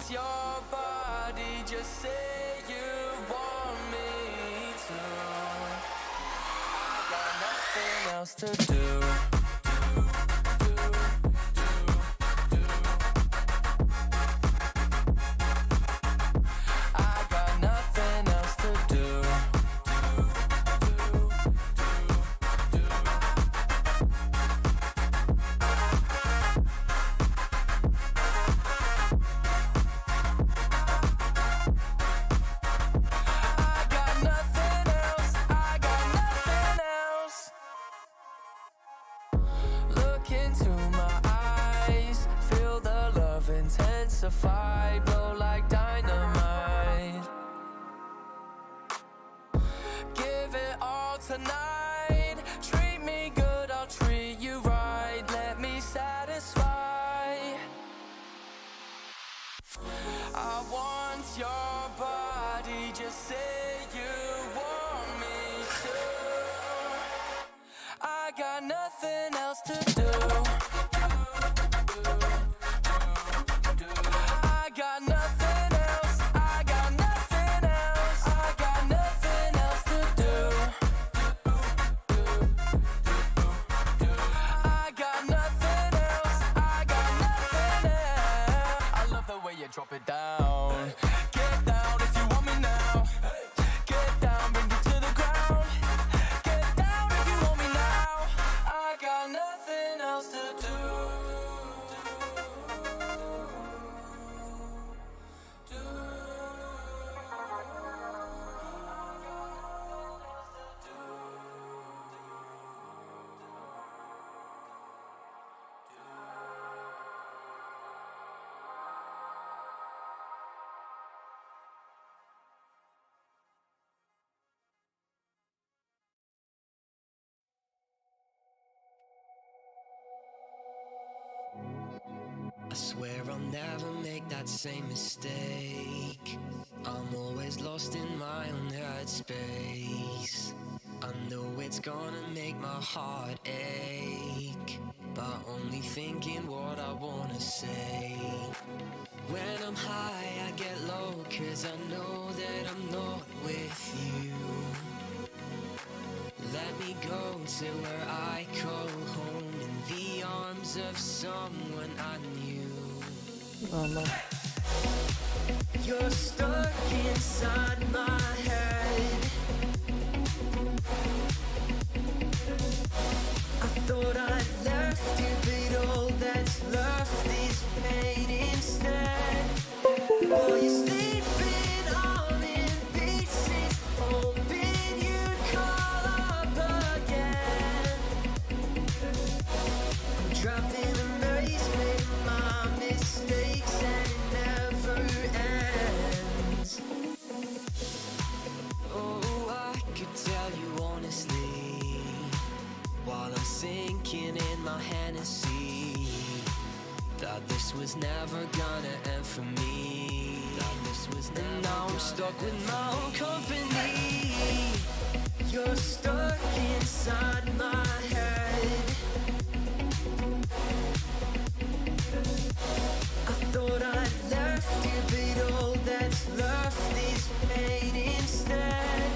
your body, just say you want me to. I got nothing else to do. I got nothing else to do. Intensify, blow like dynamite. Give it all tonight. Treat me good, I'll treat you right. Let me satisfy. I want your body, just say you want me to. I got nothing else to do. Drop it down. Get down if you want me now. Get down, bring it to the ground. Get down if you want me now. I got nothing else to do. I swear I'll never make that same mistake. I'm always lost in my own head space. I know it's gonna make my heart ache, but only thinking what I wanna say. When I'm high I get low, 'cause I know that I'm not with you. Let me go to where I call home, in the arms of someone I knew. Oh no. You're stuck inside my head. I thought I left you, but all that's left is pain instead. While you're sleeping, I'm in pieces, hoping you'd call up again. I'm trapped in a maze, made my mistakes, and it never ends. Oh, I could tell you honestly, while I'm sinking in my Hennessy, that this was never gonna end for me. And now I'm stuck with my own company. You're stuck inside my head. I thought I left you, but all that's left is pain instead.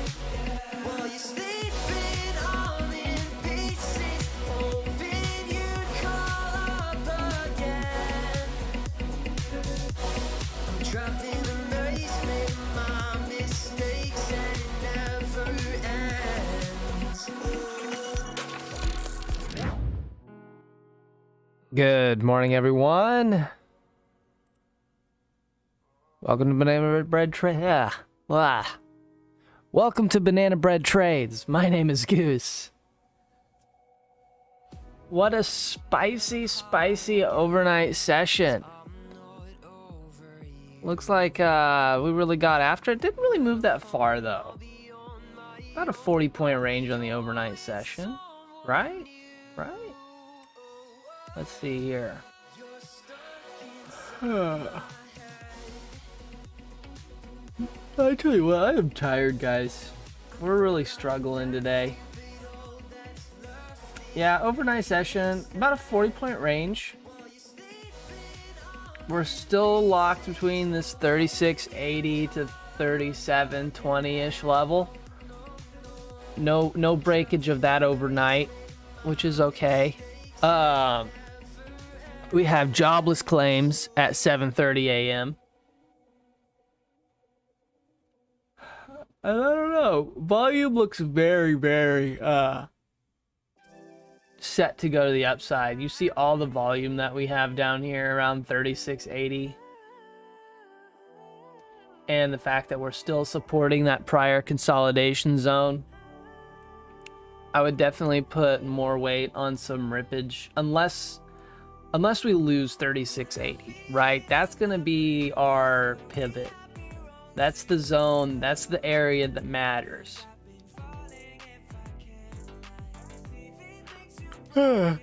While you're sleeping, I'm in pieces, hoping you'd call up again. I'm trapped in a maze, made my mistakes, and it never ends. Good morning, everyone. Welcome to Banana Bread Trade. Welcome to Banana Bread Trades. My name is Goose. What a spicy, spicy overnight session. Looks like we really got after it. Didn't really move that far, though. About a 40-point range on the overnight session. Right? Right? Let's see here. I tell you what, I am tired, guys. We're really struggling today. Yeah, overnight session, about a 40-point range. we're still locked between this 3680 to 3720-ish level. No breakage of that overnight, which is okay. We have jobless claims at 7:30 a.m. And I don't know. Volume looks very, very set to go to the upside. You see all the volume that we have down here around 3680. And the fact that we're still supporting that prior consolidation zone. I would definitely put more weight on some rippage unless we lose 3680, right? That's going to be our pivot. That's the zone, that's the area that matters. But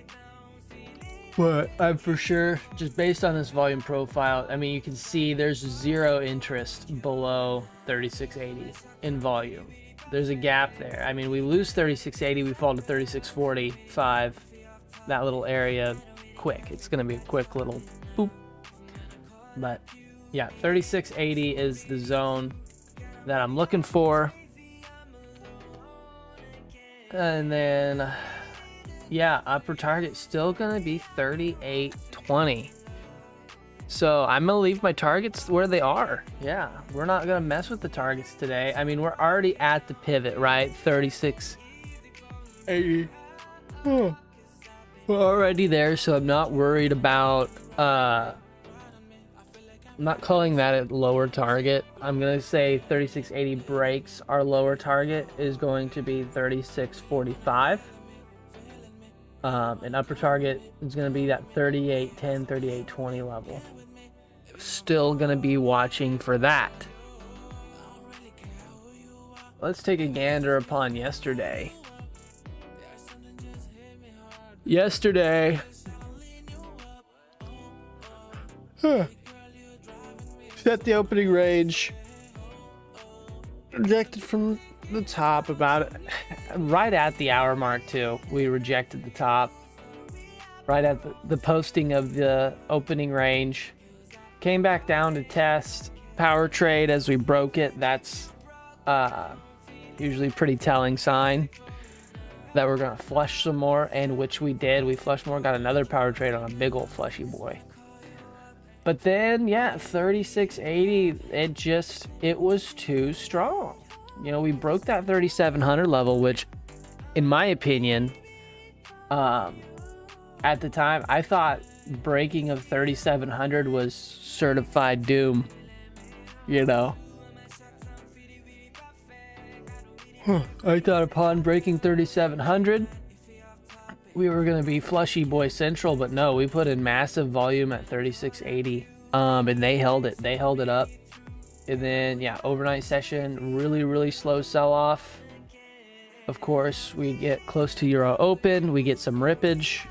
I'm for sure, just based on this volume profile, I mean, you can see there's zero interest below 3680 in volume. There's a gap there. I mean, we lose 3680, we fall to 3645, that little area, quick. It's going to be a quick little boop. But yeah, 3680 is the zone that I'm looking for. And then, yeah, upper target still going to be 3820. So I'm going to leave my targets where they are. Yeah, we're not going to mess with the targets today. I mean, we're already at the pivot, right? 3680. We're already there, so I'm not worried about... I'm not calling that a lower target. I'm going to say 3680 breaks. Our lower target is going to be 3645. And upper target is going to be that 3810, 3820 level. Still going to be watching for that. Let's take a gander upon yesterday. Yesterday. Set the opening range. Rejected from the top about right at the hour mark too. We rejected the top. Right at the posting of the opening range. Came back down to test. Power trade as we broke it. That's usually a pretty telling sign that we're gonna flush some more, and which we did. We flushed more, got another power trade on a big old flushy boy. But then, yeah, 3680, it was too strong. You know, we broke that 3700 level, which, in my opinion, at the time, I thought breaking of 3700 was certified doom, you know. I thought upon breaking 3700, we were going to be flushy boy central, but no, we put in massive volume at 3680, and they held it. They held it up. And then, yeah, overnight session, really, really slow sell-off. Of course, we get close to Euro Open. We get some rippage.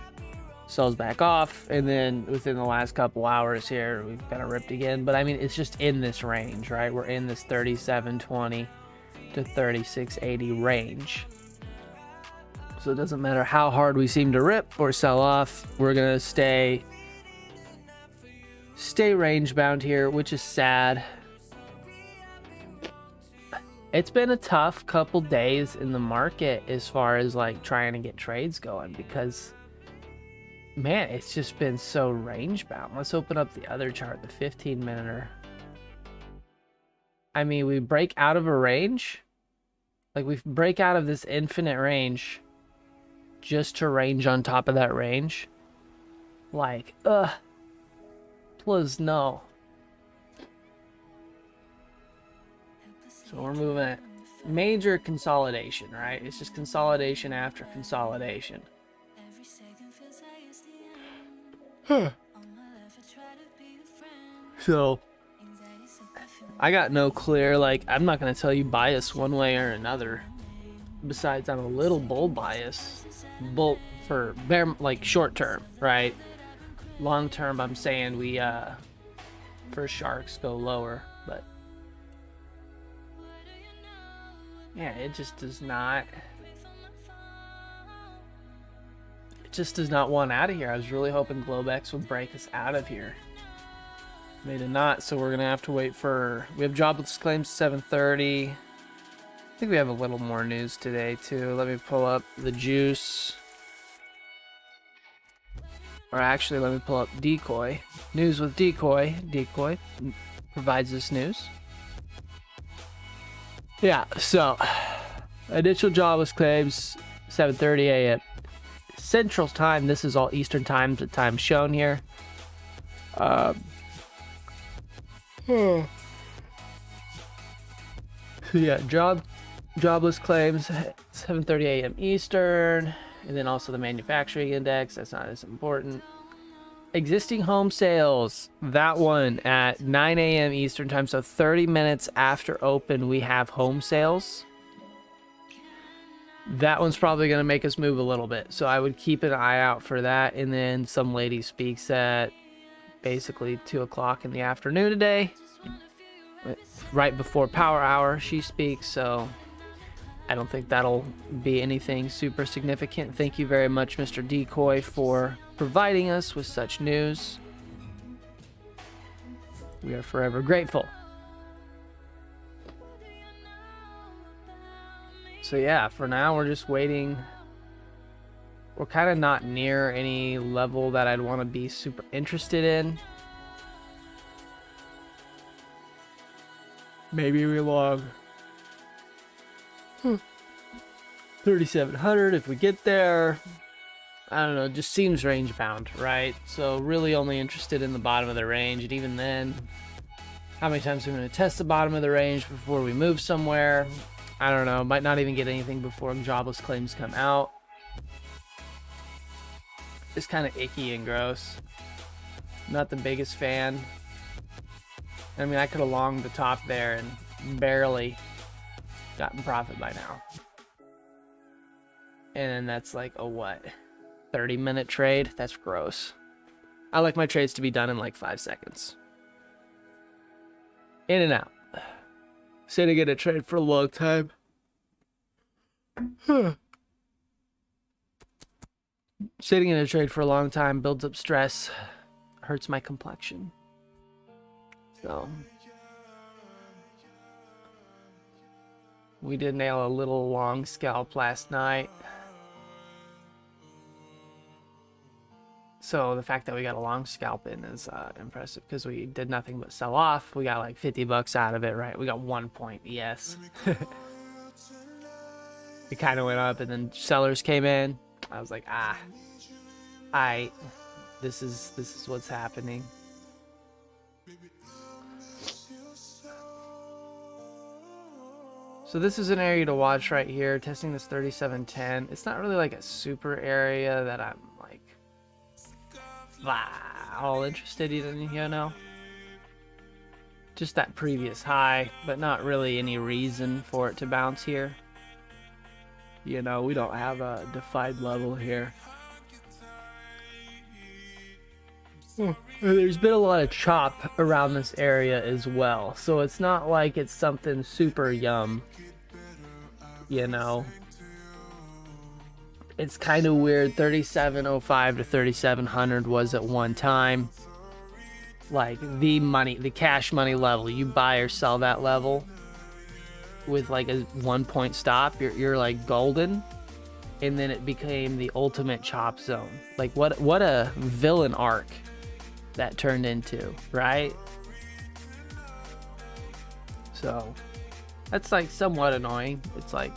Sells back off. And then within the last couple hours here, we've kind of ripped again. But, I mean, it's just in this range, right? We're in this 3720 to 3680 range. So it doesn't matter how hard we seem to rip or sell off. We're going to stay range bound here, which is sad. It's been a tough couple days in the market as far as like trying to get trades going because, man, it's just been so range bound. Let's open up the other chart, the 15-minute. I mean, we break out of a range. Like, we break out of this infinite range just to range on top of that range. Like, please no. So we're moving at major consolidation, right? It's just consolidation after consolidation. So I got no clear, like, I'm not going to tell you bias one way or another. Besides, I'm a little bull bias. Bull for like short term, right? Long term, I'm saying we for sharks go lower, but yeah, it just does not want out of here. I was really hoping Globex would break us out of here. They did not, so we're gonna have to wait for. We have jobless claims 7:30. I think we have a little more news today too. Let me pull up the juice. Or actually, let me pull up Decoy. News with Decoy. Decoy provides this news. Yeah, so initial jobless claims 7:30 a.m. Central Time. This is all Eastern Time. The time shown here. So yeah, jobless claims 7:30 a.m. Eastern, and then also the manufacturing index. That's not as important. Existing home sales, that one at 9 a.m. Eastern time, so 30 minutes after open, we have home sales. That one's probably going to make us move a little bit, so I would keep an eye out for that. And then some lady speaks at basically 2 o'clock in the afternoon today, right before power hour she speaks, so I don't think that'll be anything super significant. Thank you very much, Mr. Decoy, for providing us with such news. We are forever grateful. So yeah, for now we're just waiting. We're kind of not near any level that I'd want to be super interested in. Maybe we log 3,700 if we get there. I don't know, it just seems range bound, right? So really only interested in the bottom of the range, and even then, how many times are we going to test the bottom of the range before we move somewhere? I don't know, might not even get anything before jobless claims come out. It's kind of icky and gross. Not the biggest fan. I mean, I could have longed the top there and barely gotten profit by now. And then that's like a what? 30-minute trade? That's gross. I like my trades to be done in like 5 seconds. In and out. Sitting in a trade for a long time. Sitting in a trade for a long time builds up stress. Hurts my complexion. So we did nail a little long scalp last night. So the fact that we got a long scalp in is impressive, because we did nothing but sell off. We got like 50 bucks out of it, right? We got 1 point, yes. It kind of went up, and then sellers came in. I was like, this is what's happening. So this is an area to watch right here, testing this 3710. It's not really like a super area that I'm like all interested in, you know. Just that previous high, but not really any reason for it to bounce here. You know, we don't have a defined level here. There's been a lot of chop around this area as well, so it's not like it's something super yum, you know. It's kind of weird. 3705 to 3700 was at one time like the cash money level. You buy or sell that level with like a 1 point stop, you're like golden. And then it became the ultimate chop zone. Like what a villain arc that turned into, right? So that's like somewhat annoying. It's like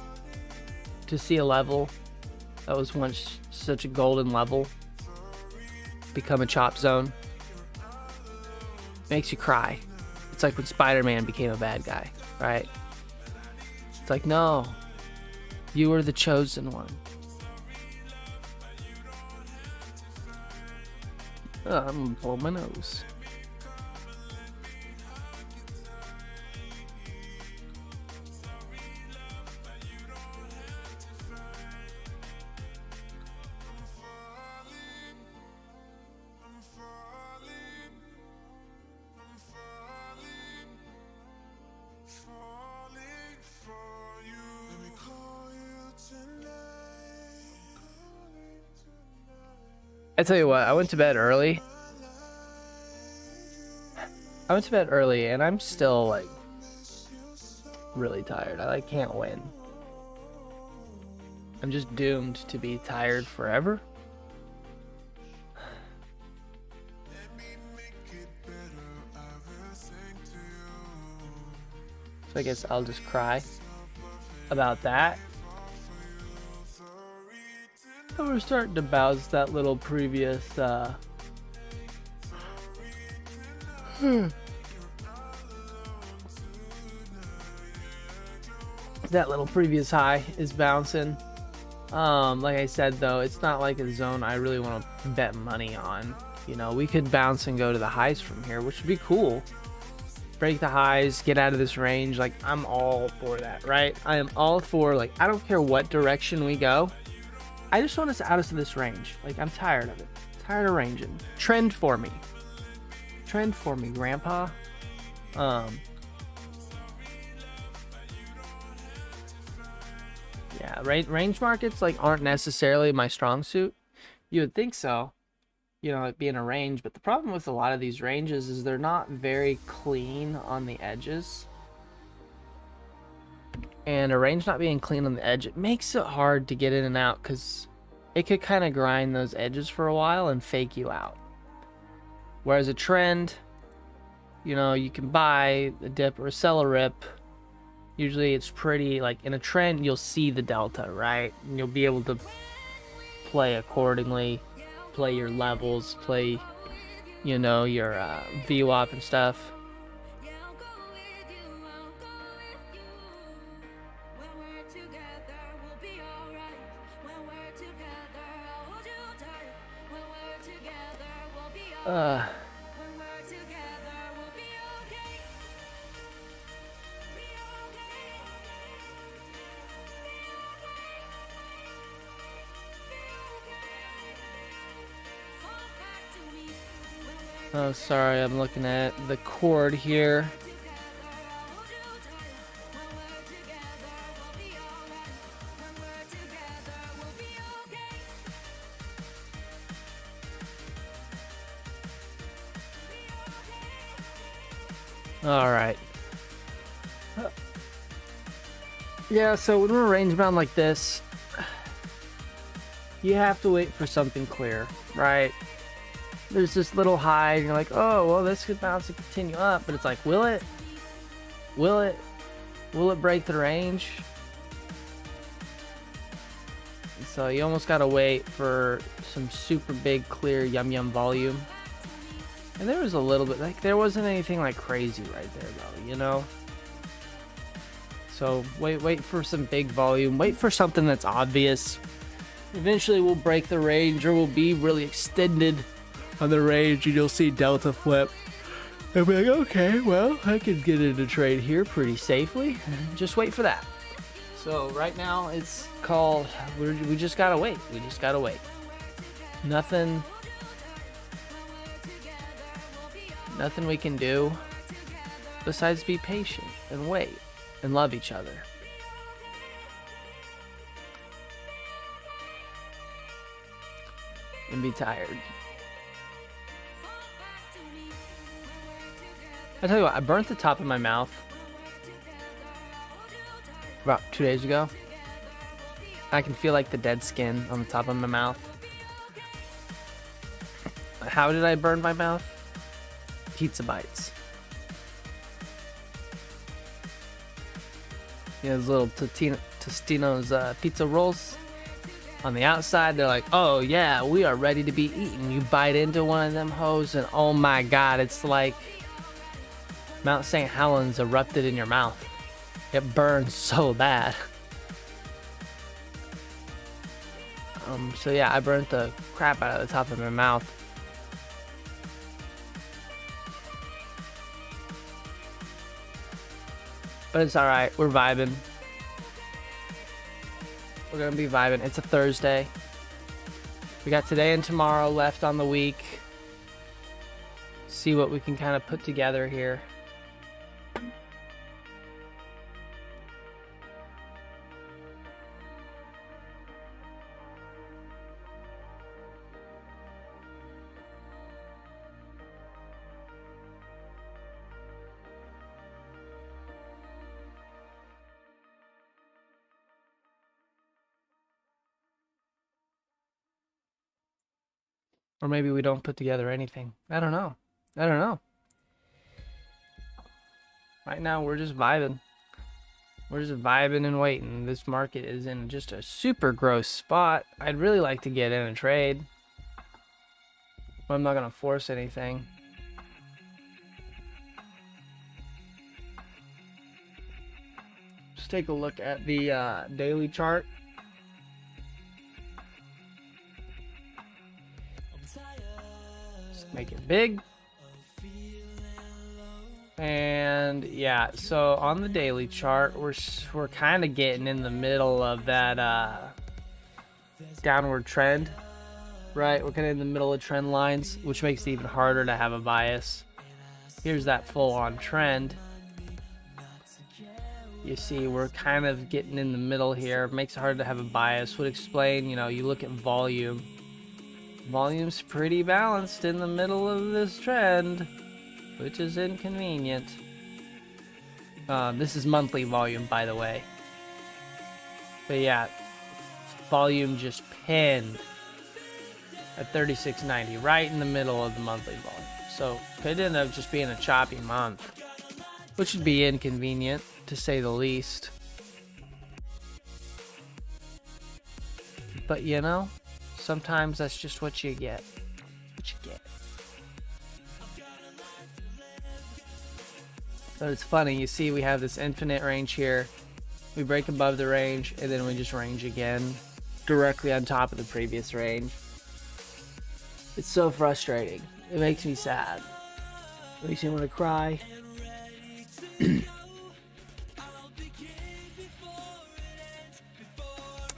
to see a level that was once such a golden level become a chop zone. Makes you cry. It's like when Spider-Man became a bad guy, right? It's like, no, you were the chosen one. Oh, I'm gonna pull my nose. I tell you what, I went to bed early. I went to bed early and I'm still like really tired. I like can't win. I'm just doomed to be tired forever. So I guess I'll just cry about that. And we're starting to bounce that little previous that little previous high is bouncing. Like I said though, it's not like a zone I really want to bet money on. You know, we could bounce and go to the highs from here, which would be cool. Break the highs, get out of this range. Like, I'm all for that, right? I am all for, like, I don't care what direction we go. I just want us out of this range. Like, I'm tired of it. Tired of ranging. Trend for me. Trend for me, grandpa. Yeah, range markets, like, aren't necessarily my strong suit. You would think so. You know, it being a range, but the problem with a lot of these ranges is they're not very clean on the edges. And a range not being clean on the edge, it makes it hard to get in and out because it could kind of grind those edges for a while and fake you out. Whereas a trend, you know, you can buy a dip or sell a rip. Usually it's pretty, like in a trend, you'll see the delta, right? And you'll be able to play accordingly. Play your levels, play, you know, your VWAP and stuff. Oh, sorry, I'm looking at the cord here. All right. Yeah, so when we're range bound like this, you have to wait for something clear, right? There's this little high, and you're like, oh, well, this could bounce and continue up, but it's like, will it? Will it? Will it break the range? So you almost gotta wait for some super big, clear, yum volume. And there was a little bit, like, there wasn't anything like crazy right there, though, you know? So wait for some big volume. Wait for something that's obvious. Eventually we'll break the range, or we'll be really extended on the range, and you'll see delta flip. And be like, okay, well, I can get into trade here pretty safely. Just wait for that. So right now it's called, we just gotta wait. We just gotta wait. Nothing we can do besides be patient and wait and love each other. And be tired. I tell you what, I burnt the top of my mouth about 2 days ago. I can feel like the dead skin on the top of my mouth. How did I burn my mouth? Pizza bites. You know, those little Tostino's pizza rolls. On the outside, they're like, oh yeah, we are ready to be eaten. You bite into one of them hoes, and oh my god, it's like Mount St. Helens erupted in your mouth. It burns so bad. So yeah, I burnt the crap out of the top of my mouth. But it's alright, we're vibing. We're gonna be vibing. It's a Thursday. We got today and tomorrow left on the week. See what we can kind of put together here. Or maybe we don't put together anything. I don't know. I don't know. Right now, we're just vibing. We're just vibing and waiting. This market is in just a super gross spot. I'd really like to get in a trade. But I'm not going to force anything. Let's take a look at the daily chart. Let's make it big. And yeah, so on the daily chart, we're kind of getting in the middle of that downward trend, right? We're kind of in the middle of trend lines, which makes it even harder to have a bias. Here's that full-on trend. You see, we're kind of getting in the middle here. Makes it hard to have a bias. Would explain, you know, you look at volume. Volume's pretty balanced in the middle of this trend, which is inconvenient. This is monthly volume, by the way. But yeah, volume just pinned at 36.90, right in the middle of the monthly volume. So could end up just being a choppy month, which would be inconvenient, to say the least. But you know, sometimes that's just what you get. What you get. But it's funny, you see we have this infinite range here. We break above the range, and then we just range again, directly on top of the previous range. It's so frustrating. It makes me sad. It makes me want to cry.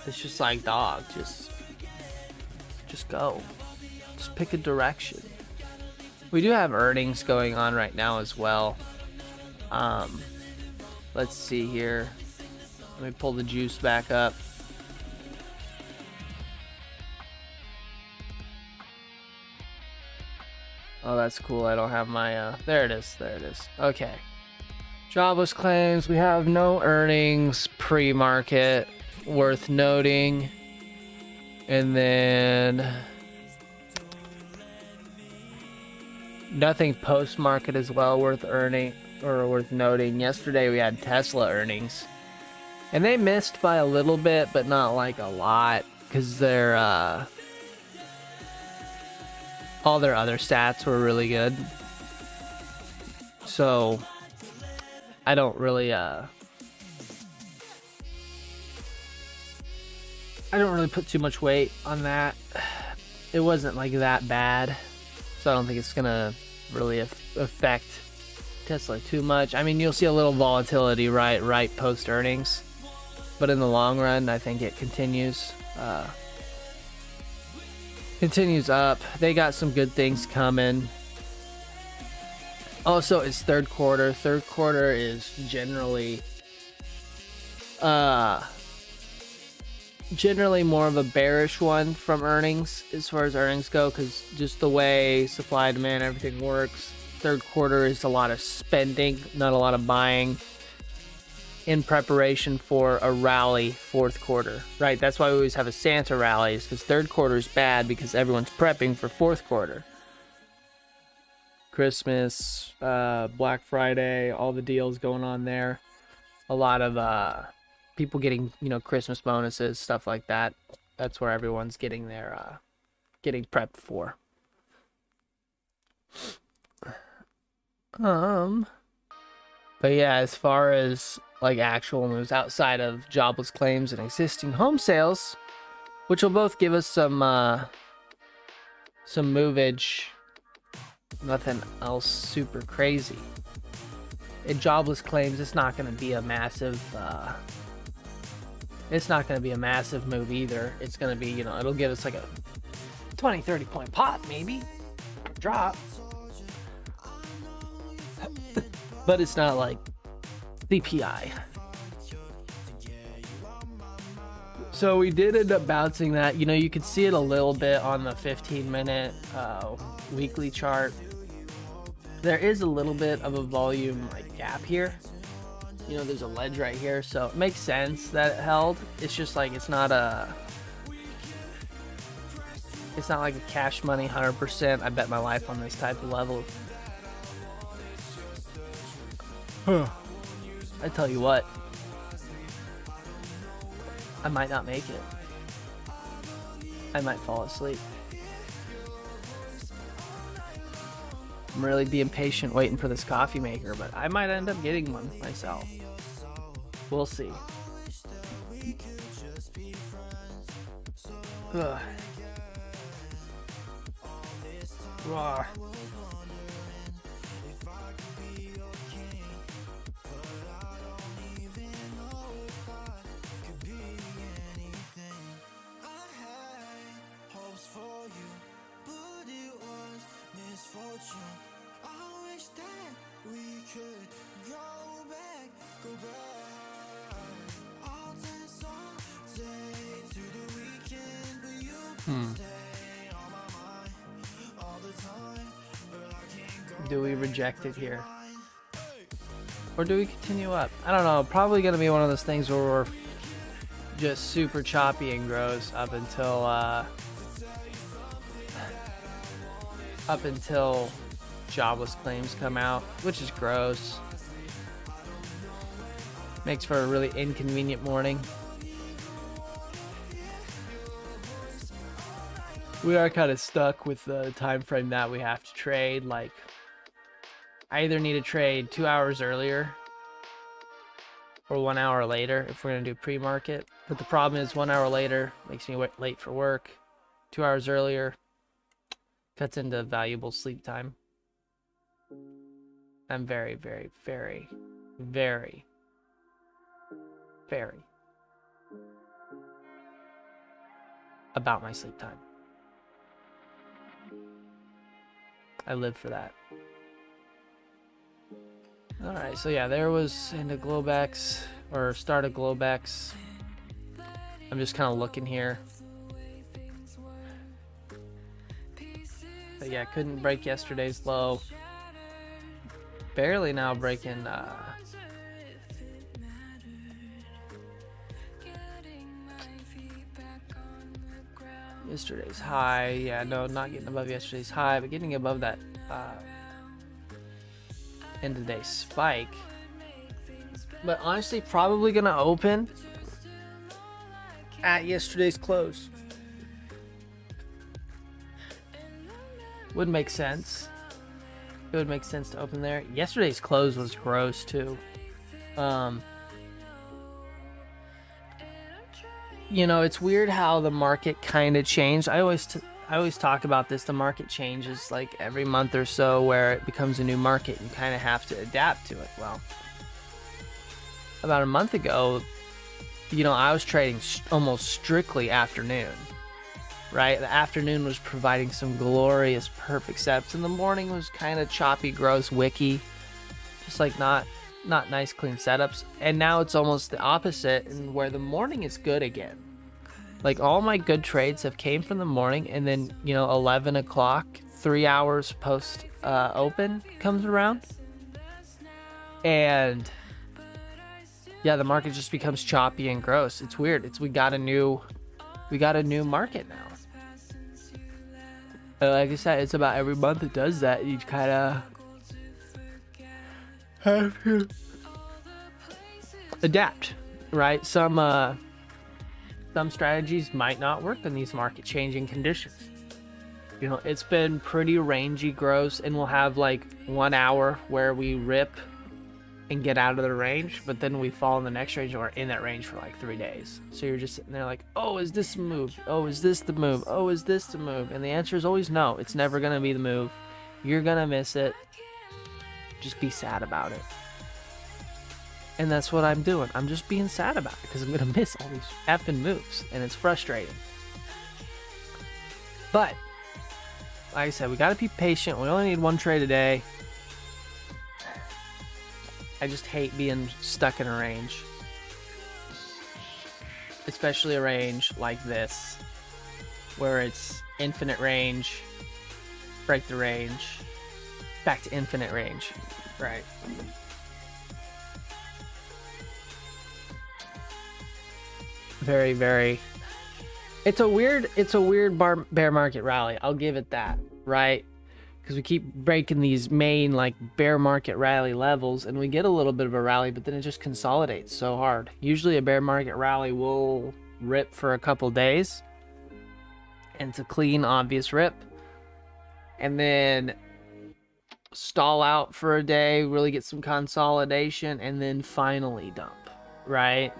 It's just like, dog, just go. Just pick a direction. We do have earnings going on right now as well. Let's see here. Let me pull the juice back up. Oh, that's cool. I don't have my, there it is. There it is. Okay. Jobless claims. We have no earnings pre-market worth noting. And then nothing post-market as well worth earning or worth noting. Yesterday we had Tesla earnings. And they missed by a little bit, but not like a lot, because their all their other stats were really good. So I don't really put too much weight on that. It wasn't like that bad, so I don't think it's gonna really affect Tesla too much. I mean, you'll see a little volatility right post earnings, but in the long run, I think it continues up. They got some good things coming. Also, it's third quarter. Third quarter is generally more of a bearish one from earnings, as far as earnings go, because just the way supply, demand, everything works. Third quarter is a lot of spending, not a lot of buying, in preparation for a rally fourth quarter, right? That's why we always have a Santa rally, is because third quarter is bad because everyone's prepping for fourth quarter. Christmas, Black Friday, all the deals going on there. A lot of people getting, Christmas bonuses, stuff like that. That's where everyone's getting their getting prepped for. But yeah, as far as like actual news outside of jobless claims and existing home sales, which will both give us some movage, nothing else super crazy. In jobless claims, it's not going to be a massive move either. It's going to be, it'll give us like a 20-30 point pop, maybe drop. But it's not like CPI. So we did end up bouncing that. You could see it a little bit on the 15-minute weekly chart. There is a little bit of a volume gap here. There's a ledge right here, so it makes sense that it held. It's just like it's not It's not like a cash money 100%. I bet my life on this type of level. I tell you what, I might not make it. I might fall asleep. I'm really being patient waiting for this coffee maker, but I might end up getting one myself. We'll see. Ugh. Rawr. Do we reject it here? Or do we continue up? I don't know. Probably going to be one of those things where we're just super choppy and gross up until jobless claims come out, which is gross. Makes for a really inconvenient morning. We are kind of stuck with the time frame that we have to trade. Like, I either need to trade 2 hours earlier or 1 hour later if we're going to do pre-market. But the problem is 1 hour later makes me late for work. 2 hours earlier cuts into valuable sleep time. I'm very, very, very, very, very about my sleep time. I live for that. Alright, so yeah, there was into Globex, or started Globex. I'm just kind of looking here. But yeah, couldn't break yesterday's low. Barely now breaking yesterday's high. Yeah, no, not getting above yesterday's high, but getting above that end of day spike. But honestly, probably gonna open at yesterday's close. Would make sense. It would make sense to open there. Yesterday's close was gross too. You know, it's weird how the market kind of changed. I always talk about this. The market changes like every month or so, where it becomes a new market. You kind of have to adapt to it. Well, about a month ago, you know, I was trading almost strictly afternoon, right? The afternoon was providing some glorious, perfect setups, and the morning was kind of choppy, gross, wicky, just like not nice, clean setups. And now it's almost the opposite, and where the morning is good again. Like, all my good trades have came from the morning, and then, you know, 11 o'clock, 3 hours post open comes around, and yeah, the market just becomes choppy and gross. It's weird. We got a new market now. Like I said, it's about every month it does that. You kind of have to adapt, right? Some strategies might not work in these market changing conditions. You know, it's been pretty rangy, gross, and we'll have like 1 hour where we rip and get out of the range, but then we fall in the next range and we're in that range for like 3 days. So you're just sitting there like, oh, is this a move? Oh, is this the move? Oh, is this the move? And the answer is always no. It's never going to be the move. You're going to miss it. Just be sad about it. And that's what I'm doing. I'm just being sad about it because I'm going to miss all these effing moves, and it's frustrating. But like I said, we got to be patient. We only need one trade a day. I just hate being stuck in a range, especially a range like this, where it's infinite range, break the range, back to infinite range, right? Very, very It's a weird bear market rally. I'll give it that, right? Because we keep breaking these main like bear market rally levels, and we get a little bit of a rally, but then it just consolidates so hard. Usually a bear market rally will rip for a couple days, and it's a clean, obvious rip, and then stall out for a day, really get some consolidation, and then finally dump, right?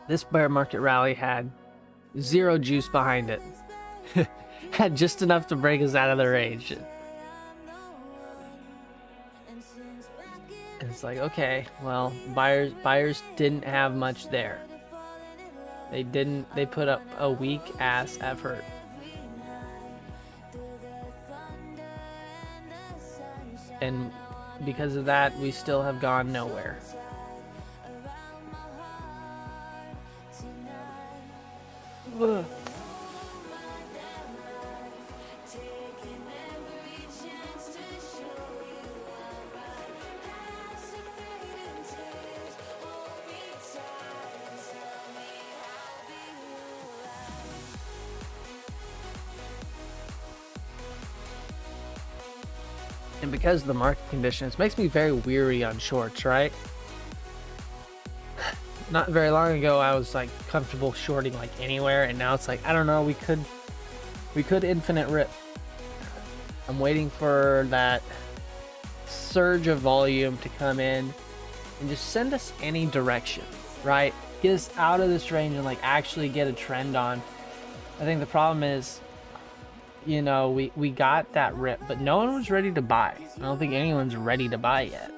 This bear market rally had zero juice behind it. Had just enough to break us out of the range. And it's like, okay, well, buyers didn't have much there. They put up a weak ass effort. And because of that, we still have gone nowhere. Ugh. And because of the market conditions, makes me very weary on shorts, right? Not very long ago, I was like comfortable shorting like anywhere, and now it's like, I don't know, we could infinite rip. I'm waiting for that surge of volume to come in and just send us any direction, right? Get us out of this range and like actually get a trend on. I think the problem is, you know, we got that rip, but no one was ready to buy. I don't think anyone's ready to buy yet.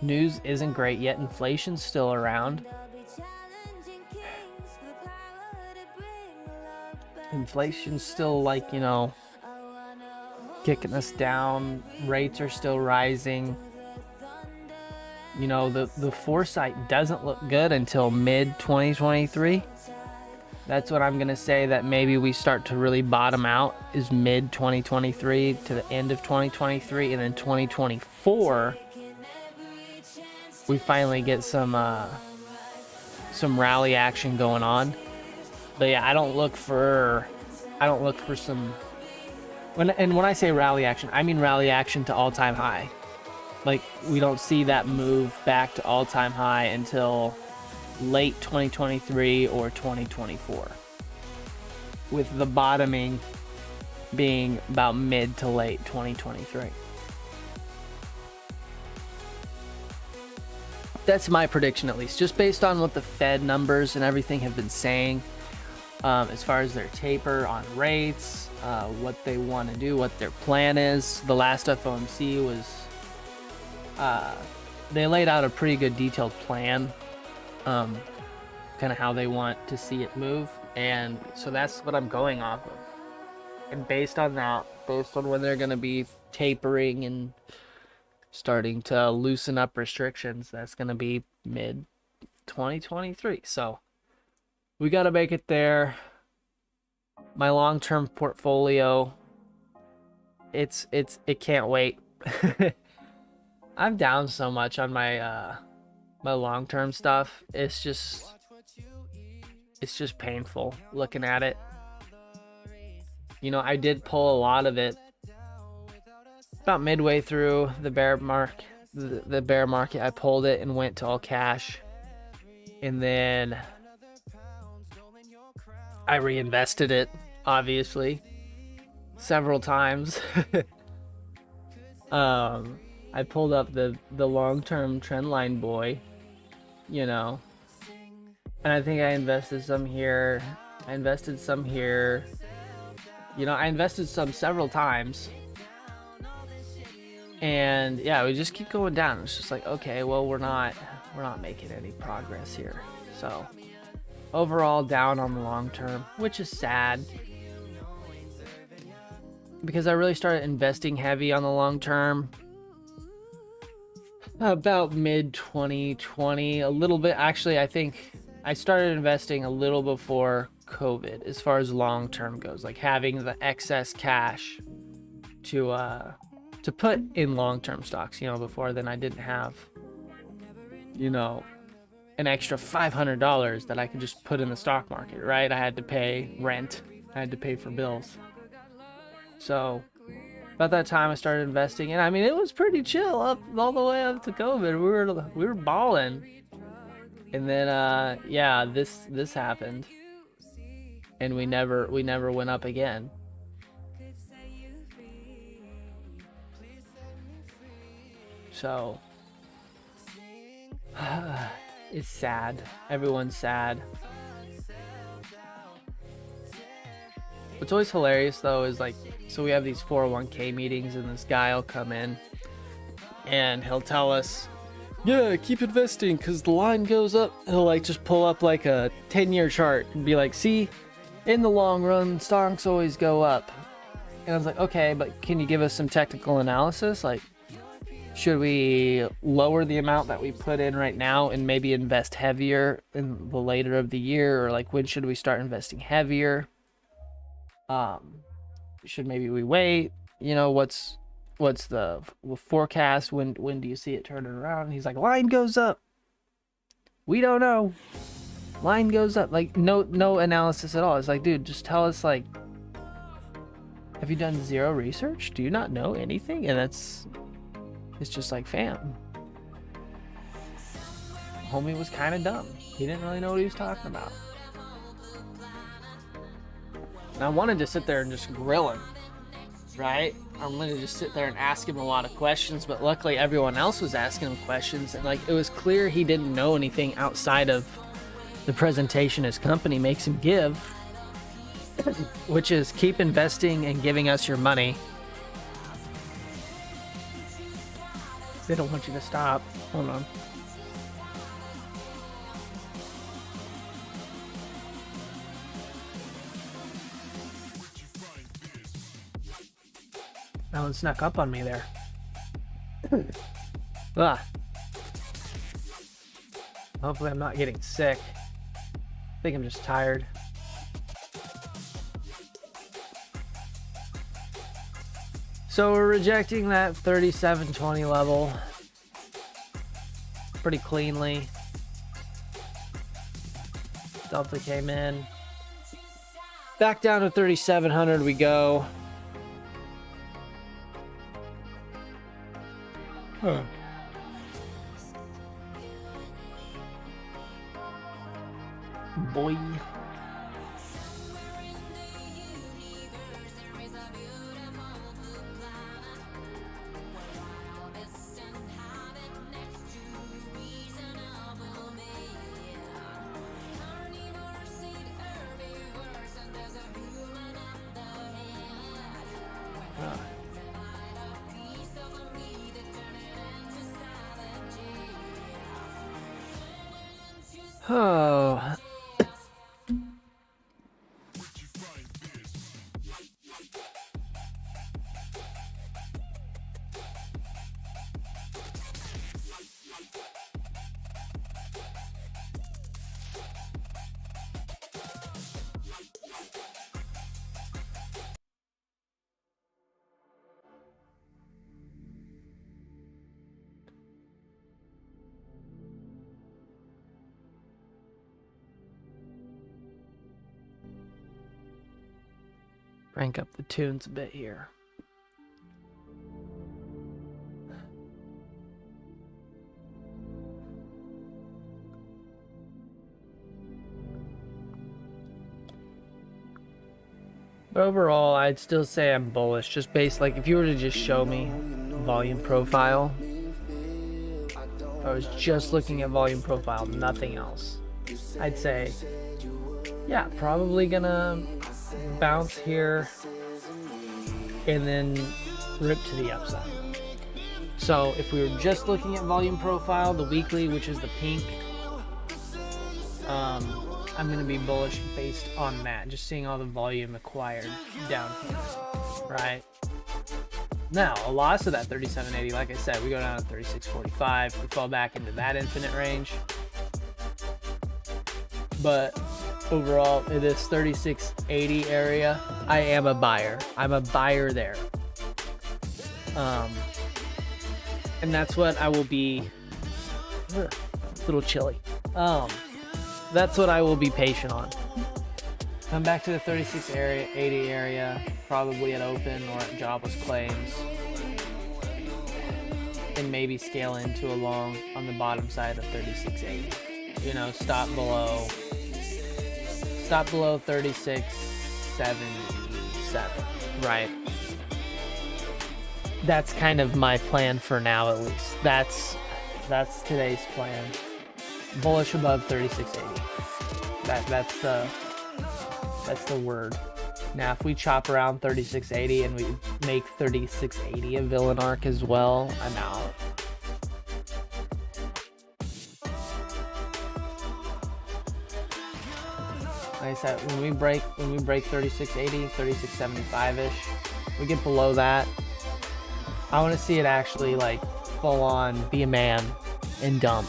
News isn't great yet. Inflation's still around. Inflation's still like, you know, kicking us down. Rates are still rising. You know, the foresight doesn't look good until mid 2023. That's what I'm going to say, that maybe we start to really bottom out is mid 2023 to the end of 2023, and then 2024 we finally get some rally action going on. But yeah, I don't look for some when I say rally action, I mean rally action to all-time high. Like, we don't see that move back to all-time high until late 2023 or 2024, with the bottoming being about mid to late 2023. That's my prediction, at least, just based on what the Fed numbers and everything have been saying, as far as their taper on rates, what they want to do, what their plan is. The last FOMC was they laid out a pretty good detailed plan, kind of how they want to see it move, and so that's what I'm going off of. And based on that, based on when they're going to be tapering and starting to loosen up restrictions, that's going to be mid 2023. So we got to make it there. My long-term portfolio, it can't wait. I'm down so much on my my long-term stuff. It's just painful looking at it. You know, I did pull a lot of it about midway through the bear market. The bear market, I pulled it and went to all cash, and then I reinvested it, obviously, several times. I pulled up the long-term trend line boy, you know, and I think I invested some here. I invested some here. You know, I invested some several times. And yeah, we just keep going down. It's just like, okay, well, we're not making any progress here. So overall down on the long term, which is sad, because I really started investing heavy on the long term about mid 2020, a little bit. Actually, I think I started investing a little before COVID as far as long term goes, like having the excess cash to put in long term stocks. You know, before then I didn't have, you know, an extra $500 that I could just put in the stock market, right? I had to pay rent. I had to pay for bills. So about that time I started investing, and I mean, it was pretty chill up all the way up to COVID. We were balling. And then yeah, this happened. And we never went up again. So it's sad. Everyone's sad. What's always hilarious though is like, so we have these 401k meetings, and this guy will come in and he'll tell us, yeah, keep investing because the line goes up. He'll like just pull up like a 10-year chart and be like, see, in the long run, stocks always go up. And I was like, okay, but can you give us some technical analysis? Like, should we lower the amount that we put in right now and maybe invest heavier in the later of the year? Or like, when should we start investing heavier? Should maybe we wait? You know, what's the forecast? When do you see it turning around? And he's like, line goes up. We don't know. Line goes up. Like, no analysis at all. It's like, dude, just tell us, like, have you done zero research? Do you not know anything? And it's just like, fam. Homie was kind of dumb. He didn't really know what he was talking about. And I wanted to sit there and just grill him, right? I'm going to just sit there and ask him a lot of questions, but luckily everyone else was asking him questions, and like, it was clear he didn't know anything outside of the presentation his company makes him give, which is keep investing and giving us your money. They don't want you to stop. Hold on. That one snuck up on me there. Ah. Hopefully I'm not getting sick. I think I'm just tired. So we're rejecting that 3720 level pretty cleanly. Delta came in. Back down to 3700 we go. Huh. Boy. Oh. Crank up the tunes a bit here. But overall, I'd still say I'm bullish, just based, like, if you were to just show me volume profile, if I was just looking at volume profile, nothing else, I'd say, yeah, probably gonna bounce here and then rip to the upside. So if we were just looking at volume profile, the weekly, which is the pink, I'm going to be bullish based on that, just seeing all the volume acquired down here, right? Now, a loss of that 3780, like I said, we go down to 3645, we fall back into that infinite range. But overall, in this 3680 area, I am a buyer. I'm a buyer there. And that's what I will be. A little chilly. That's what I will be patient on. Come back to the 3680 area, probably at open or at jobless claims, and maybe scale into a long on the bottom side of 3680. You know, stop below 3677, right? That's kind of my plan for now, at least. That's today's plan. Bullish above 3680. That's the word. Now, if we chop around 3680 and we make 3680 a villain arc as well, I'm out. Like I said, when we break 3680, 3675-ish, we get below that, I want to see it actually like full on be a man and dump.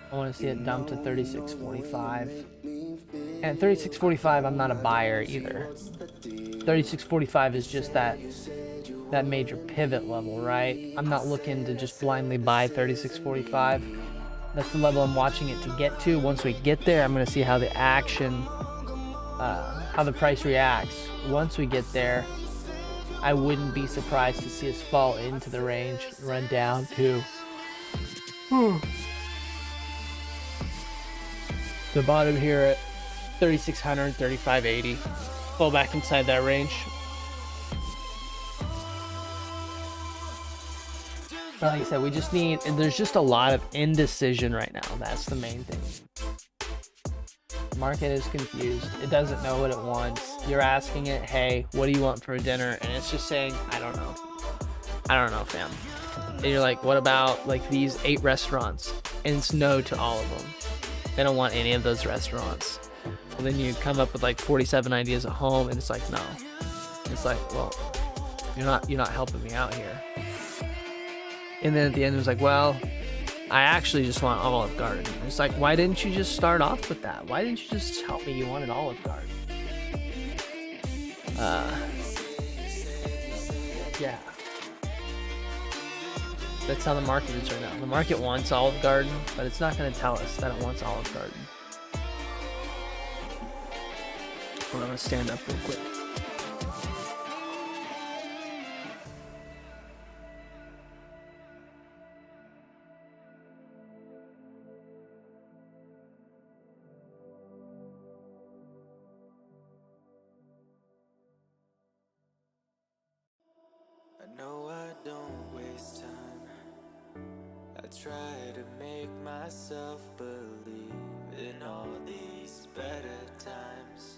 I want to see it dump to 3645. And at 3645, I'm not a buyer either. 3645 is just that major pivot level, right? I'm not looking to just blindly buy 3645. That's the level I'm watching it to get to. Once we get there, I'm going to see how the action, how the price reacts. Once we get there, I wouldn't be surprised to see us fall into the range, run down to the bottom here at 3600, 3580. Fall back inside that range. But like I said, we just need, there's just a lot of indecision right now. That's the main thing. Market is confused. It doesn't know what it wants. You're asking it, hey, what do you want for dinner? And it's just saying, I don't know. I don't know, fam. And you're like, what about like these 8 restaurants? And it's no to all of them. They don't want any of those restaurants. And then you come up with like 47 ideas at home, and it's like, no. It's like, well, you're not helping me out here. And then at the end it was like, well, I actually just want Olive Garden. It's like, why didn't you just start off with that? Why didn't you just tell me you wanted Olive Garden? Yeah. That's how the market is right now. The market wants Olive Garden, but it's not going to tell us that it wants Olive Garden. I'm going to stand up real quick. I know I don't waste time. I try to make myself believe in all these better times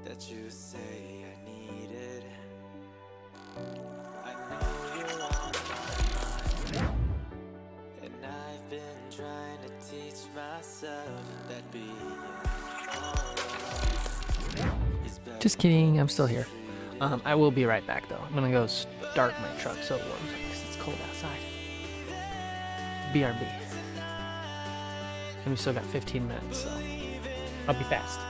that you say I needed. I know you're on my mind, and I've been trying to teach myself that being all alone is better. Just kidding, I'm still here. I will be right back though. I'm gonna go start my truck so it warms up because it's cold outside. BRB. And we still got 15 minutes, so I'll be fast.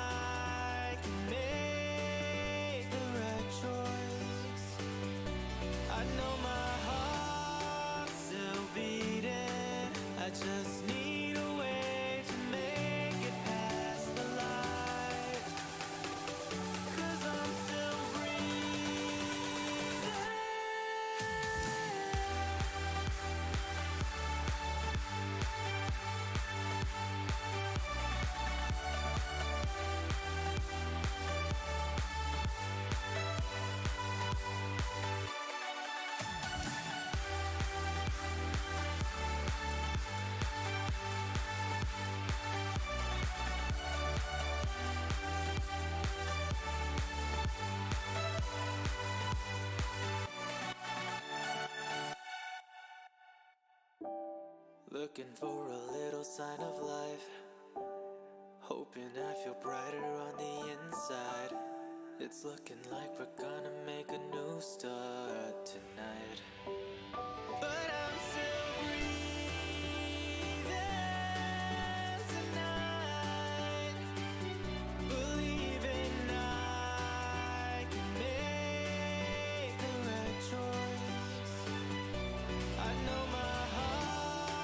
Looking for a little sign of life, hoping I feel brighter on the inside. It's looking like we're gonna make a new start tonight. But I'm still breathing tonight, believing I can make the right choice. I know my heart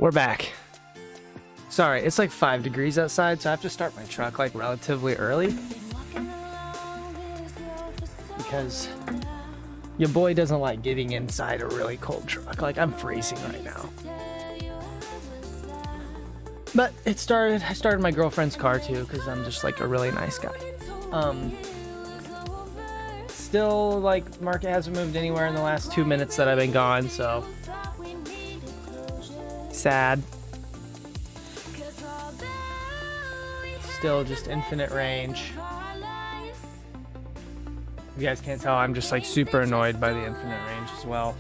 We're back. Sorry, it's like 5 degrees outside, so I have to start my truck like relatively early. Because your boy doesn't like getting inside a really cold truck. Like, I'm freezing right now. But I started my girlfriend's car too, because I'm just like a really nice guy. Still, like, market hasn't moved anywhere in the last 2 minutes that I've been gone, so sad. Still just infinite range. If you guys can't tell, I'm just like super annoyed by the infinite range as well.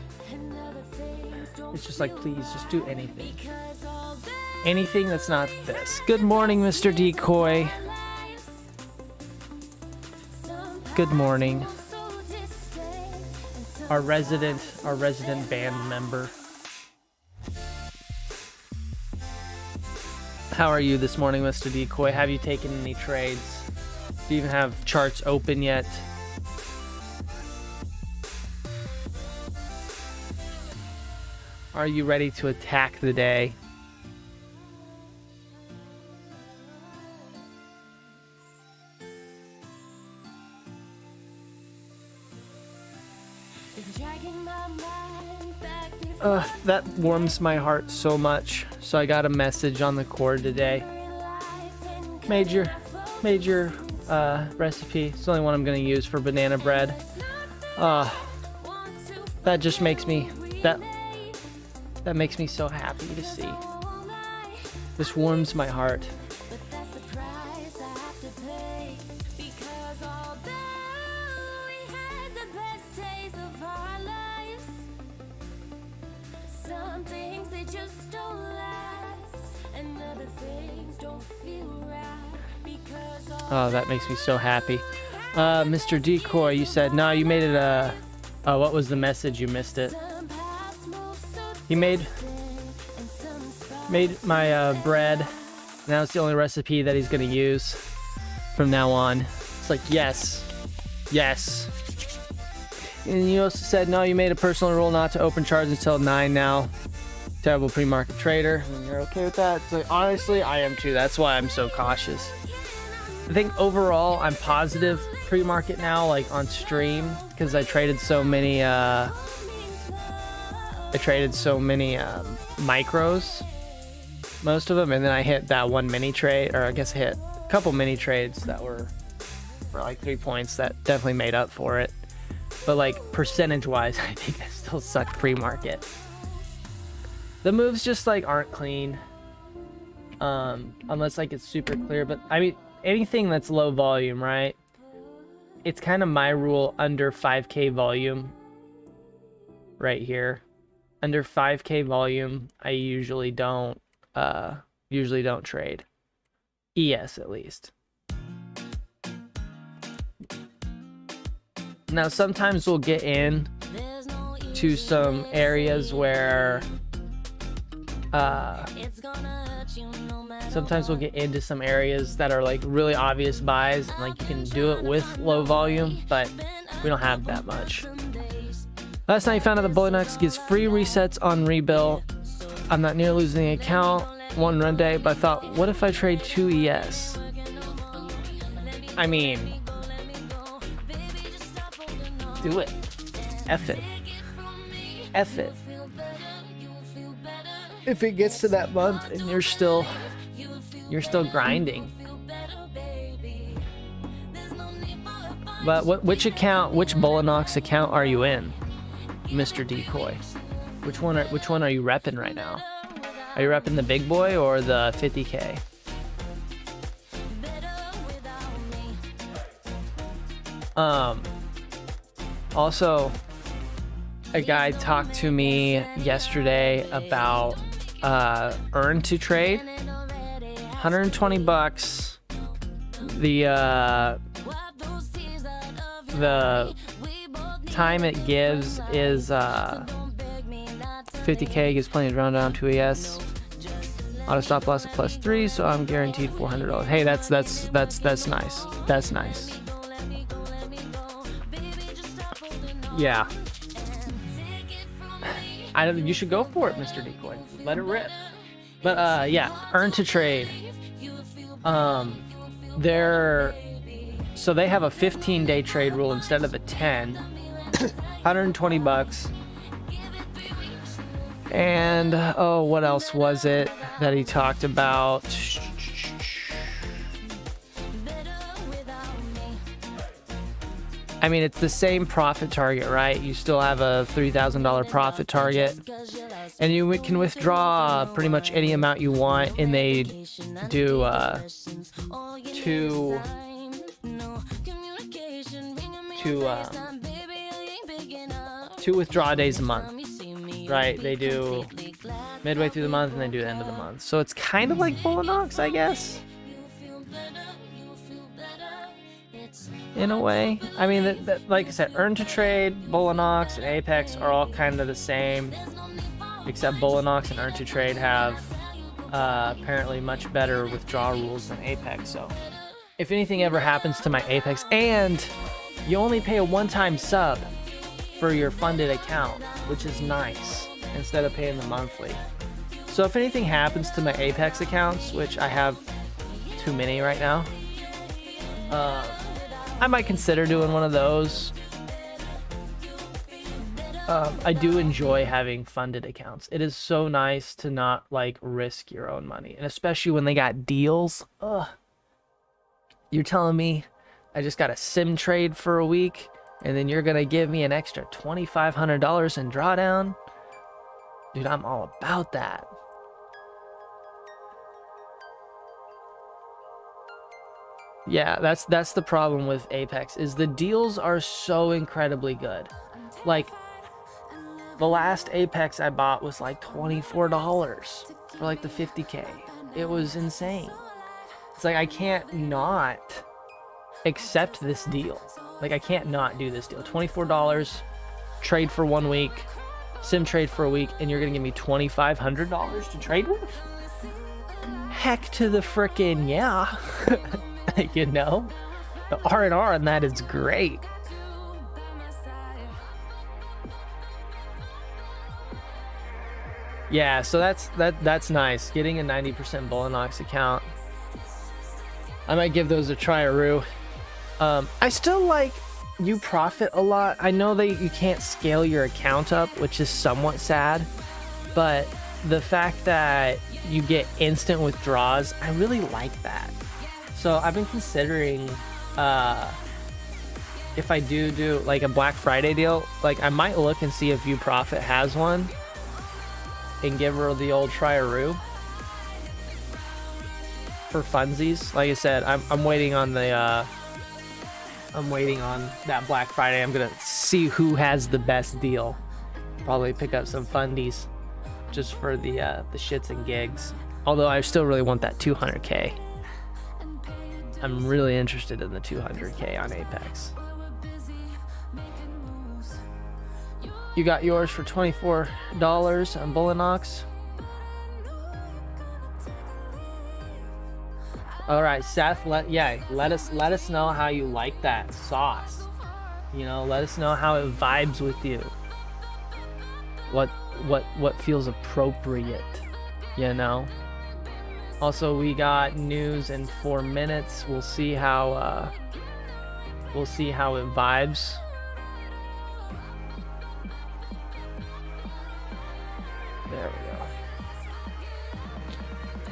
It's just like, please, just do anything. Anything that's not this. Good morning, Mr. Decoy. Good morning. Our resident band member. How are you this morning, Mr. Decoy? Have you taken any trades? Do you even have charts open yet? Are you ready to attack the day? That warms my heart so much. So I got a message on the cord today. Major recipe. It's the only one I'm gonna use for banana bread. That just makes me that makes me so happy to see. This warms my heart. Oh, that makes me so happy. Mr. Decoy, you said, no, you made it what was the message? You missed it. He made my bread. Now it's the only recipe that he's gonna use from now on. It's like, yes. And you also said, no, you made a personal rule not to open charts until 9 now. Terrible pre-market trader. And you're okay with that? It's like, honestly, I am too. That's why I'm so cautious. I think overall I'm positive pre-market now, like on stream, because I traded so many micros, most of them, and then I hit that one mini trade, or I guess I hit a couple mini trades that were for like 3 points that definitely made up for it. But like percentage wise, I think I still suck pre-market. The moves just like aren't clean, unless like it's super clear. But I mean, anything that's low volume, right? It's kind of my rule under 5k volume right here. Under 5k volume, I usually don't trade. ES at least. Now sometimes we'll get in to some areas where sometimes we'll get into some areas that are like really obvious buys, and like you can do it with low volume, but we don't have that much. Last night you found out that Bullynux gives free resets on rebill. I'm not near losing the account one run day, but I thought, what if I trade 2 ES? I mean, do it. F it. If it gets to that month and you're still grinding. But which Bullinox account are you in, Mr. Decoy? Which one are you repping right now? Are you repping the big boy or the 50k? Also, a guy talked to me yesterday about earn to trade. $120. The time it gives is 50k, gives plenty of round down to ES. Auto stop loss at +3, so I'm guaranteed $400. Hey, that's nice. That's nice. Yeah. You should go for it, Mr. Decoy. Let it rip. But yeah, earn to trade. So they have a 15-day trade rule instead of a 10. $120. And oh, what else was it that he talked about? I mean, it's the same profit target, right? You still have a $3,000 profit target, and you can withdraw pretty much any amount you want, and they do two withdrawal days a month, right? They do midway through the month and they do the end of the month. So it's kind of like Bullinox, I guess, in a way. I mean, like I said, earn to trade, Bullinox, and Apex are all kind of the same, except Bullinox and earn to trade have apparently much better withdrawal rules than Apex. So if anything ever happens to my Apex, and you only pay a one-time sub for your funded account, which is nice, instead of paying the monthly. So if anything happens to my Apex accounts, which I have too many right now, I might consider doing one of those. I do enjoy having funded accounts. It is so nice to not like risk your own money, and especially when they got deals. You're telling me I just got a sim trade for a week, and then you're gonna give me an extra $2,500 in drawdown? Dude, I'm all about that. Yeah, that's the problem with Apex, is the deals are so incredibly good. Like, the last Apex I bought was like $24 for like the 50K. It was insane. It's like, I can't not accept this deal. Like, I can't not do this deal. $24, trade for 1 week, sim trade for a week, and you're gonna give me $2,500 to trade with? Heck to the frickin' yeah. You know, the R&R on that is great. Yeah, so that's nice. Getting a 90% Bullinox account. I might give those a try-a-roo. I still like you profit a lot. I know that you can't scale your account up, which is somewhat sad, but the fact that you get instant withdrawals, I really like that. So I've been considering if I do like a Black Friday deal, like I might look and see if You Profit has one and give her the old try-a-roo for funsies. Like I said, I'm waiting on the I'm waiting on that Black Friday. I'm gonna see who has the best deal. Probably pick up some fundies just for the shits and gigs. Although I still really want that 200K. I'm really interested in the 200K on Apex. You got yours for $24 on Bullinox. All right, Seth. Let us know how you like that sauce. You know, let us know how it vibes with you. What feels appropriate. You know. Also, we got news in 4 minutes. We'll see how it vibes. There we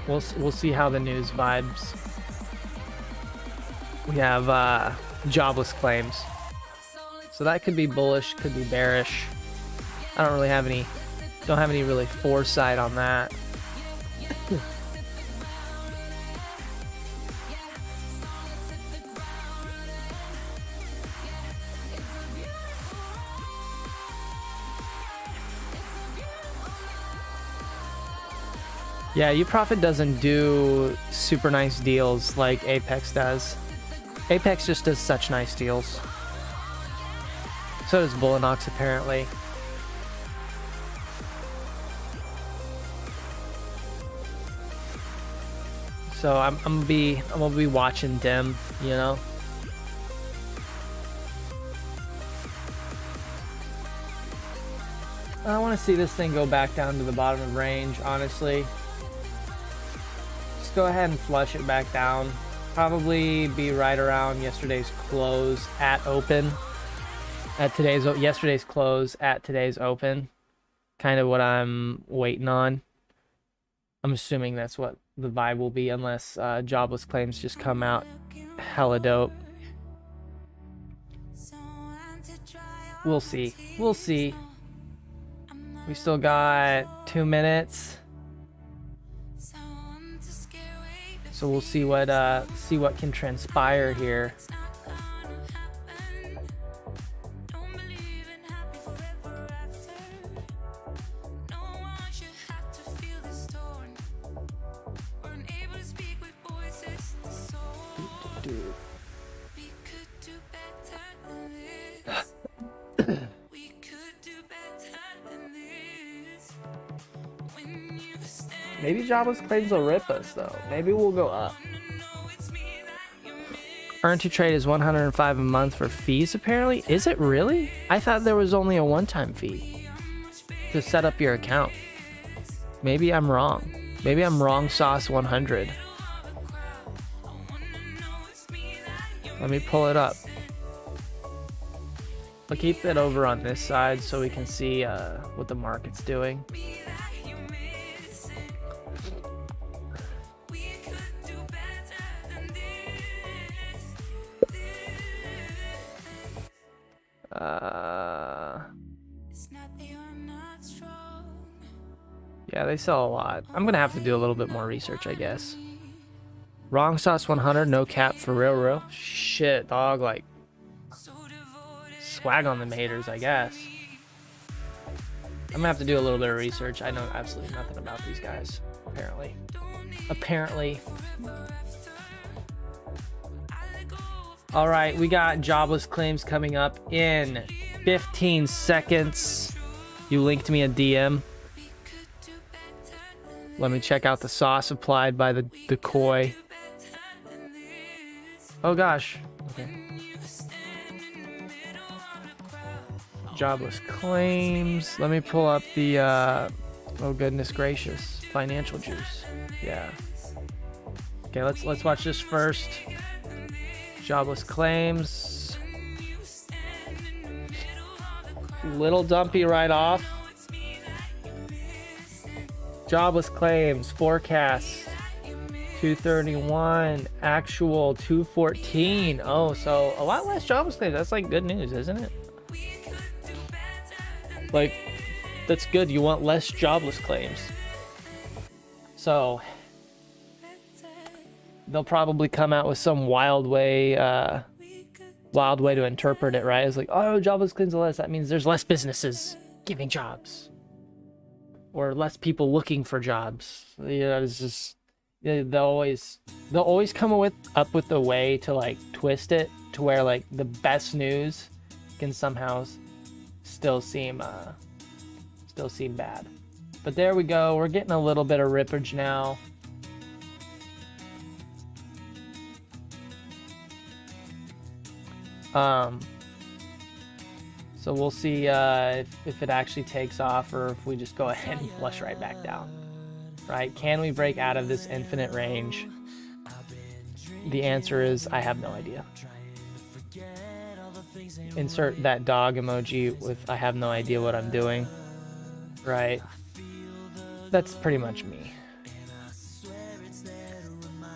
go. We'll see how the news vibes. We have jobless claims, so that could be bullish, could be bearish. I don't have any really foresight on that. Yeah, You Profit doesn't do super nice deals like Apex does. Apex just does such nice deals. So does Bullinox, apparently. So I'm gonna be watching them, you know. I want to see this thing go back down to the bottom of range, honestly. let's go ahead and flush it back down. Probably be right around yesterday's close at open. Yesterday's close at today's open. Kind of what I'm waiting on. I'm assuming that's what the vibe will be, unless jobless claims just come out hella dope. We'll see. We'll see. We still got 2 minutes. So we'll see what can transpire here. Maybe jobless claims will rip us though. Maybe we'll go up. Earn to trade is $105 a month for fees apparently. Is it really? I thought there was only a one-time fee to set up your account. Maybe I'm wrong. Maybe I'm wrong sauce 100. Let me pull it up. I'll keep it over on this side so we can see what the market's doing. Yeah, they sell a lot. I'm gonna have to do a little bit more research, I guess. Wrong sauce 100, no cap for real. Shit, dog, like swag on them haters, I guess. I'm gonna have to do a little bit of research. I know absolutely nothing about these guys, apparently. All right, we got jobless claims coming up in 15 seconds. You linked me a DM. Let me check out the sauce applied by the decoy. Oh gosh. Okay. Jobless claims. Let me pull up the oh goodness gracious, financial juice. Yeah. Okay, let's watch this first. Jobless claims. Little dumpy right off. Jobless claims forecast 231, actual 214. Oh, so a lot less jobless claims. That's like good news, isn't it? Like, that's good. You want less jobless claims. So they'll probably come out with some wild way to interpret it, right? It's like, oh, jobless claims are less. That means there's less businesses giving jobs, or less people looking for jobs. You know, it's just they'll always come up with a way to like twist it to where like the best news can somehow still seem bad. But there we go. We're getting a little bit of rippage now. So we'll see if it actually takes off, or if we just go ahead and flush right back down. Right? Can we break out of this infinite range? The answer is I have no idea. Insert that dog emoji with I have no idea what I'm doing. Right? That's pretty much me.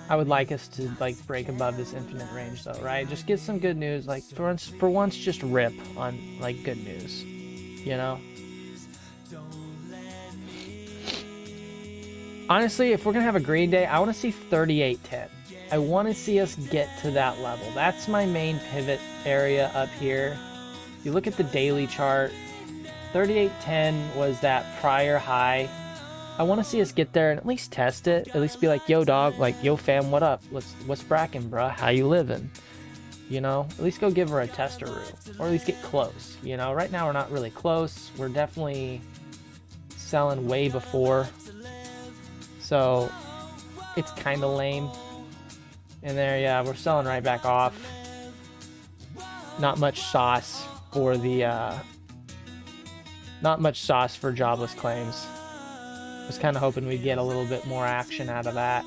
I would like us to like break above this infinite range though, right? Just get some good news, like for once just rip on like good news, you know? Honestly, if we're gonna have a green day, I want to see 38.10. I want to see us get to that level. That's my main pivot area up here. You look at the daily chart, 38.10 was that prior high. I want to see us get there and at least test it. At least be like, yo dog, like, yo fam, what up? What's brackin', bruh? How you living? You know, at least go give her a tester-oo, or at least get close. You know, right now we're not really close. We're definitely selling way before, so it's kind of lame. And there, yeah, we're selling right back off. Not much sauce for the jobless claims. Was kind of hoping we'd get a little bit more action out of that.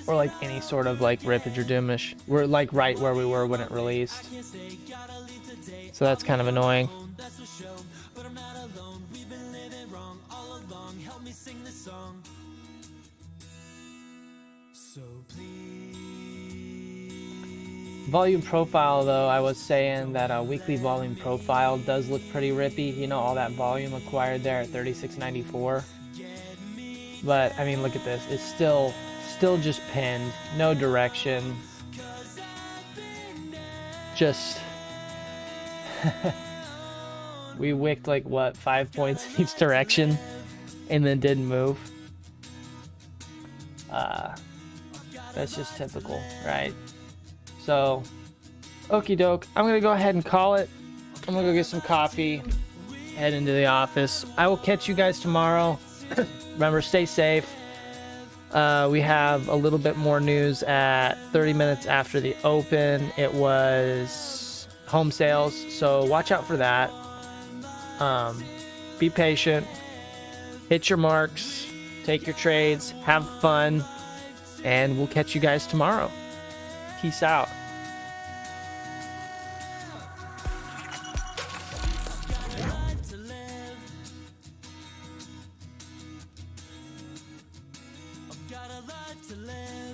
or like any sort of like rippage or doomish. We're like right where we were when it released. So that's kind of annoying. Volume profile though, I was saying that a weekly volume profile does look pretty rippy. You know, all that volume acquired there at 36.94. But I mean, look at this. It's still just pinned, no direction. Just we wicked like what, 5 points in each direction and then didn't move. That's just typical, right? So, okie doke. I'm gonna go ahead and call it. I'm gonna go get some coffee, head into the office. I will catch you guys tomorrow. Remember, stay safe. We have a little bit more news at 30 minutes after the open. It was home sales, so watch out for that. Be patient. Hit your marks. Take your trades. Have fun. And we'll catch you guys tomorrow. Peace out. Got a life to live.